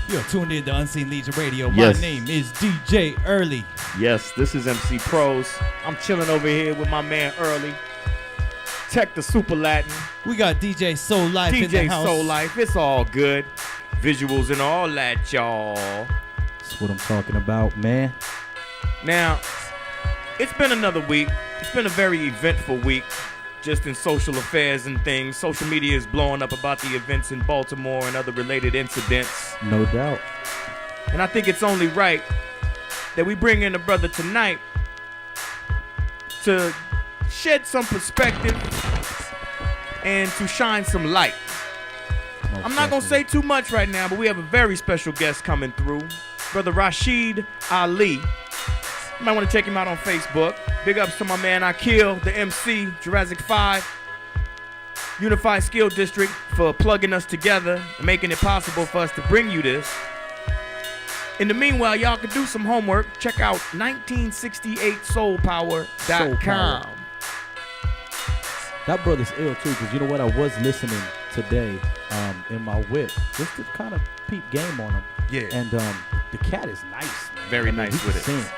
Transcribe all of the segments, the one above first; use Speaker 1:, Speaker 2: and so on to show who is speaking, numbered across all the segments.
Speaker 1: You're tuned in to Unseen Legion Radio.
Speaker 2: Yes.
Speaker 1: My name is DJ Early.
Speaker 2: Yes, this is MC Pros. I'm chilling over here with my man Early. Tech the Super Latin.
Speaker 1: We got DJ Soul Life in the
Speaker 2: DJ
Speaker 1: house.
Speaker 2: Soul Life. It's all good. Visuals and all that, y'all.
Speaker 3: That's what I'm talking about, man.
Speaker 2: Now, it's been another week. It's been a very eventful week, just in social affairs and things. Social media is blowing up about the events in Baltimore and other related incidents.
Speaker 3: No doubt.
Speaker 2: And I think it's only right that we bring in a brother tonight to shed some perspective and to shine some light. I'm not going to say too much right now, but we have a very special guest coming through. Brother Rasheed Ali. You might want to check him out on Facebook. Big ups to my man Akil, the MC, Jurassic 5, Unified Skill District, for plugging us together and making it possible for us to bring you this. In the meanwhile, y'all can do some homework. Check out 1968soulpower.com.
Speaker 3: That brother's ill too, because you know what? I was listening today in my whip just to kind of peep game on him.
Speaker 2: Yeah.
Speaker 3: And the cat is nice, man.
Speaker 2: Very nice
Speaker 3: he
Speaker 2: with
Speaker 3: can
Speaker 2: it.
Speaker 3: sing.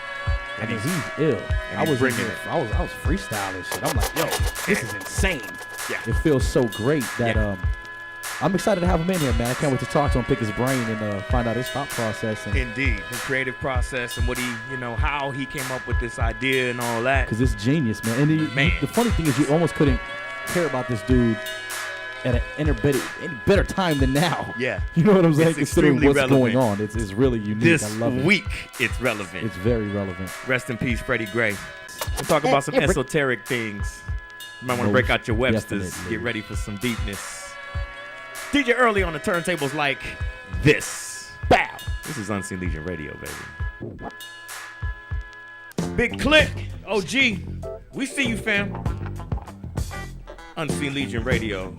Speaker 3: I mean, he's ill.
Speaker 2: and he's bringing it.
Speaker 3: I was freestyling shit. I'm like, yo, this is insane.
Speaker 2: Yeah.
Speaker 3: It feels so great that I'm excited to have him in here, man. I can't wait to talk to him, pick his brain, and find out his thought process. And
Speaker 2: Indeed, his creative process and what he, how he came up with this idea and all that.
Speaker 3: because it's genius, man. And the funny thing is, you almost couldn't care about this dude at any better time than now.
Speaker 2: Yeah.
Speaker 3: You know what I'm saying?
Speaker 2: It's
Speaker 3: Considering
Speaker 2: extremely
Speaker 3: what's
Speaker 2: relevant.
Speaker 3: going on, it's really unique.
Speaker 2: This
Speaker 3: I love it.
Speaker 2: week, it's relevant.
Speaker 3: It's very relevant.
Speaker 2: Rest in peace, Freddie Gray. We'll talk about some esoteric things. You might want to break out your Websters.
Speaker 3: Definitely.
Speaker 2: Get ready for some deepness. DJ Early on the turntables like this. Bow. This is Unseen Legion Radio, baby. Big Click. OG. We see you, fam. Unseen Legion Radio.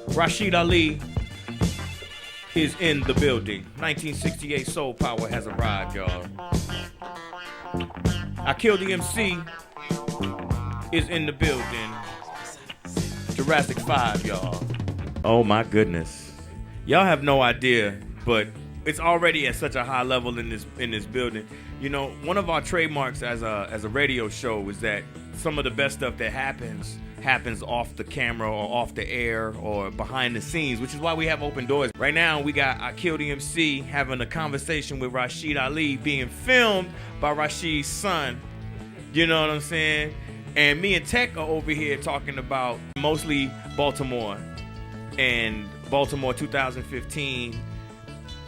Speaker 2: Rasheed Ali is in the building. 1968 Soul Power has arrived, y'all. Akil the MC is in the building. Jurassic 5, y'all. Oh my goodness. Y'all have no idea, but it's already at such a high level in this building. You know, one of our trademarks as a radio show is that some of the best stuff that happens off the camera or off the air or behind the scenes, which is why we have open doors. Right now, we got Akil the MC having a conversation with Rasheed Ali being filmed by Rasheed's son. You know what I'm saying? And me and Tech are over here talking about mostly Baltimore and Baltimore 2015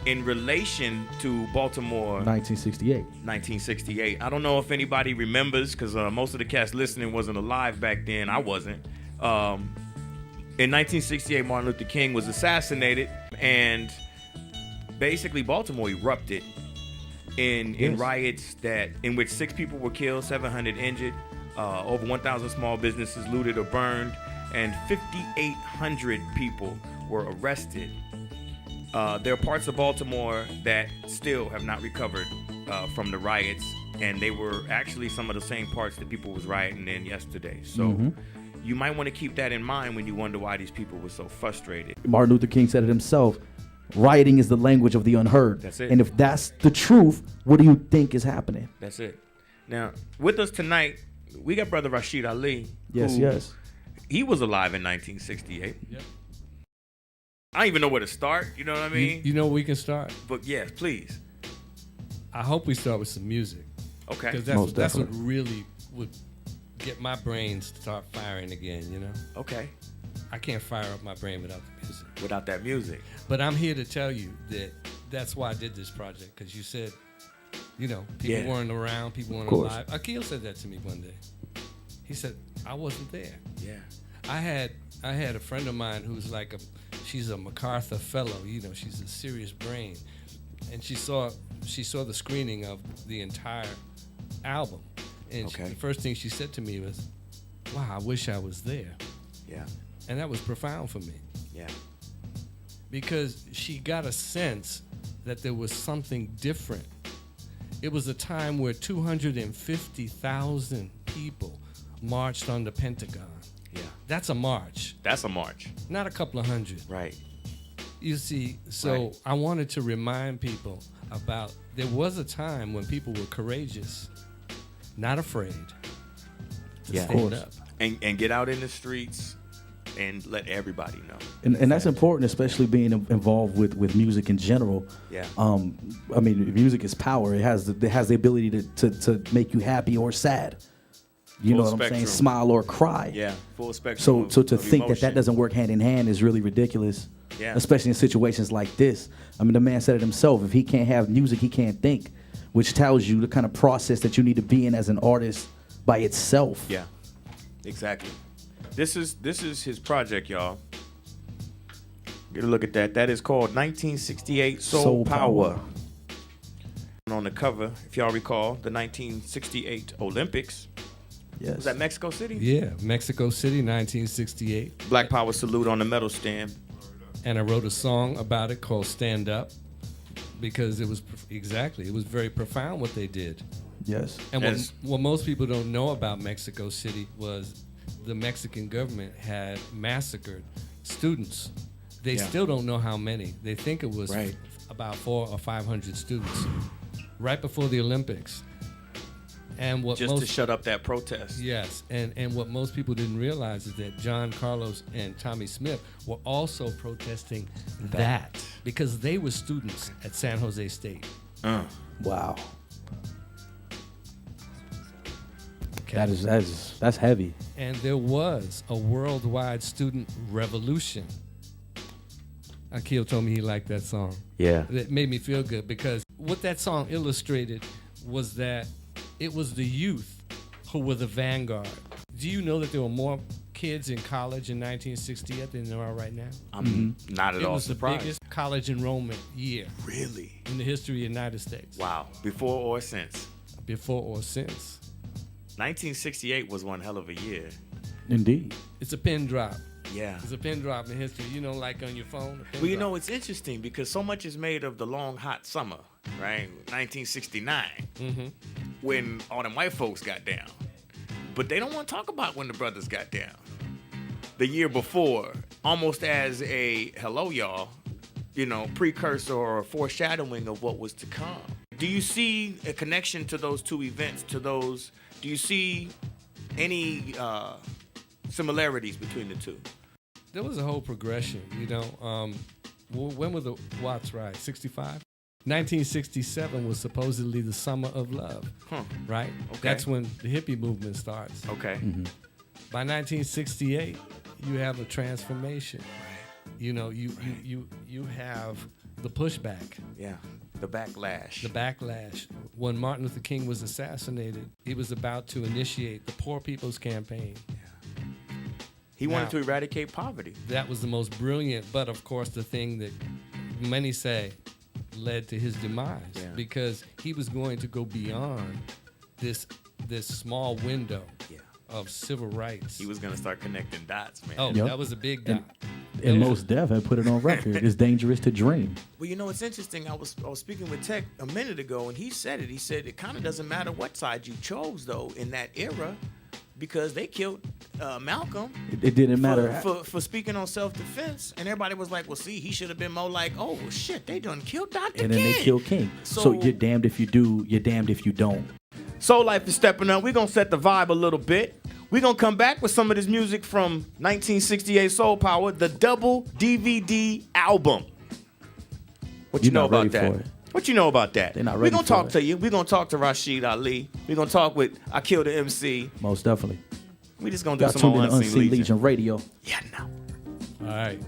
Speaker 2: in relation to Baltimore
Speaker 3: 1968.
Speaker 2: I don't know if anybody remembers, because most of the cast listening wasn't alive back then. I wasn't. In 1968, Martin Luther King was assassinated, and basically Baltimore erupted in riots in which 6 people were killed, 700 injured, over 1,000 small businesses looted or burned, and 5,800 people were arrested. There are parts of Baltimore that still have not recovered from the riots, and they were actually some of the same parts that people was rioting in yesterday. So you might want to keep that in mind when you wonder why these people were so frustrated.
Speaker 3: Martin Luther King said it himself. Rioting is the language of the unheard.
Speaker 2: That's it.
Speaker 3: And if that's the truth, what do you think is happening?
Speaker 2: That's it. Now, with us tonight, we got brother Rasheed Ali.
Speaker 3: Yes.
Speaker 2: He was alive in 1968.
Speaker 1: Yep.
Speaker 2: I don't even know where to start. You know what I mean?
Speaker 1: You know where we can start?
Speaker 2: But yes, please.
Speaker 1: I hope we start with some music.
Speaker 2: Okay.
Speaker 1: Because
Speaker 3: Most
Speaker 1: that's what
Speaker 3: definitely.
Speaker 1: really would get my brains to start firing again, you know?
Speaker 2: Okay.
Speaker 1: I can't fire up my brain without the music.
Speaker 2: Without that music.
Speaker 1: But I'm here to tell you that that's why I did this project, because you said, people weren't around, people weren't alive. Akil said that to me one day. He said, I wasn't there.
Speaker 2: Yeah.
Speaker 1: I had a friend of mine who's she's a MacArthur fellow, she's a serious brain. And she saw the screening of the entire album. And the first thing she said to me was, wow, I wish I was there.
Speaker 2: Yeah.
Speaker 1: And that was profound for me.
Speaker 2: Yeah.
Speaker 1: Because she got a sense that there was something different. It was a time where 250,000 people marched on the Pentagon.
Speaker 2: Yeah.
Speaker 1: That's a march.
Speaker 2: That's a march.
Speaker 1: Not a couple of hundred.
Speaker 2: Right.
Speaker 1: You see, so I wanted to remind people about there was a time when people were courageous, not afraid to stand up.
Speaker 2: And get out in the streets and let everybody know.
Speaker 3: And that's important, especially being involved with music in general.
Speaker 2: Yeah.
Speaker 3: I mean, music is power. It has the ability to make you happy or sad. You
Speaker 2: Full
Speaker 3: know what
Speaker 2: spectrum.
Speaker 3: I'm saying? Smile or cry.
Speaker 2: Yeah, full spectrum.
Speaker 3: So to
Speaker 2: of
Speaker 3: think
Speaker 2: emotion.
Speaker 3: that doesn't work hand in hand is really ridiculous.
Speaker 2: Yeah.
Speaker 3: Especially in situations like this. I mean, the man said it himself. If he can't have music, he can't think, which tells you the kind of process that you need to be in as an artist by itself.
Speaker 2: Yeah, exactly. This is his project, y'all. Get a look at that. That is called 1968 Soul Power. On the cover, if y'all recall, the 1968 Olympics.
Speaker 3: Yes.
Speaker 2: Was that Mexico City?
Speaker 1: Yeah, Mexico City, 1968.
Speaker 2: Black Power salute on the medal stand.
Speaker 1: And I wrote a song about it called Stand Up because it was it was very profound what they did.
Speaker 3: Yes.
Speaker 1: And what most people don't know about Mexico City was the Mexican government had massacred students. They still don't know how many. They think it was about 400 or 500 students right before the Olympics. And what
Speaker 2: just to shut up that protest.
Speaker 1: Yes, and what most people didn't realize is that John Carlos and Tommy Smith were also protesting that because they were students at San Jose State.
Speaker 3: Wow.
Speaker 1: Okay.
Speaker 3: That's heavy.
Speaker 1: And there was a worldwide student revolution. Akil told me he liked that song.
Speaker 2: Yeah.
Speaker 1: It made me feel good because what that song illustrated was that it was the youth who were the vanguard. Do you know that there were more kids in college in 1968 than there are right now?
Speaker 2: I'm not at all surprised.
Speaker 1: It was the biggest college enrollment year.
Speaker 2: Really?
Speaker 1: In the history of the United States.
Speaker 2: Wow. Before or since?
Speaker 1: Before or since.
Speaker 2: 1968 was one hell of a year.
Speaker 3: Indeed.
Speaker 1: It's a pin drop.
Speaker 2: Yeah.
Speaker 1: It's a pin drop in history. You know, like on your phone.
Speaker 2: Well, you know, it's interesting because so much is made of the long, hot summer, right? 1969, when all them white folks got down. But they don't want to talk about when the brothers got down. The year before, almost as a hello, y'all, you know, precursor or foreshadowing of what was to come. Do you see a connection to those two events, do you see any similarities between the two?
Speaker 1: There was a whole progression, you know. When were the Watts rise? 65? 1967 was supposedly the summer of love, right? Okay. That's when the hippie movement starts.
Speaker 2: Okay.
Speaker 1: By 1968, you have a transformation. You know, you have the pushback.
Speaker 2: Yeah, the backlash.
Speaker 1: The backlash. When Martin Luther King was assassinated, he was about to initiate the Poor People's Campaign.
Speaker 2: He wanted to eradicate poverty.
Speaker 1: That was the most brilliant, but of course the thing that many say led to his demise because he was going to go beyond this small window of civil rights.
Speaker 2: He was going to start connecting dots, man.
Speaker 1: Oh, that was a big dot.
Speaker 3: And Mos Def had put it on record. It's dangerous to dream.
Speaker 2: Well, you know, it's interesting. I was speaking with Tech a minute ago, and he said it. He said it kind of doesn't matter what side you chose, though, in that era, because they killed Malcolm.
Speaker 3: It didn't matter.
Speaker 2: For speaking on self-defense, and everybody was like, well, see, he should have been more like, oh, well, shit, they done killed Dr. King.
Speaker 3: And then they killed King. So you're damned if you do, you're damned if you don't.
Speaker 2: Soul Life is stepping up. We're going to set the vibe a little bit. We're going to come back with some of this music from 1968 Soul Power, the double DVD album. What you know about that? What you know about that?
Speaker 3: They're not
Speaker 2: We're
Speaker 3: ready
Speaker 2: going to talk to you. We're going to talk to Rasheed Ali. We're going to talk with Akil the MC.
Speaker 3: Most definitely.
Speaker 2: We just going to do
Speaker 3: Got
Speaker 2: some
Speaker 3: tuned in to
Speaker 2: Unseen
Speaker 3: Unseen Legion Radio.
Speaker 2: Yeah, no.
Speaker 1: All right.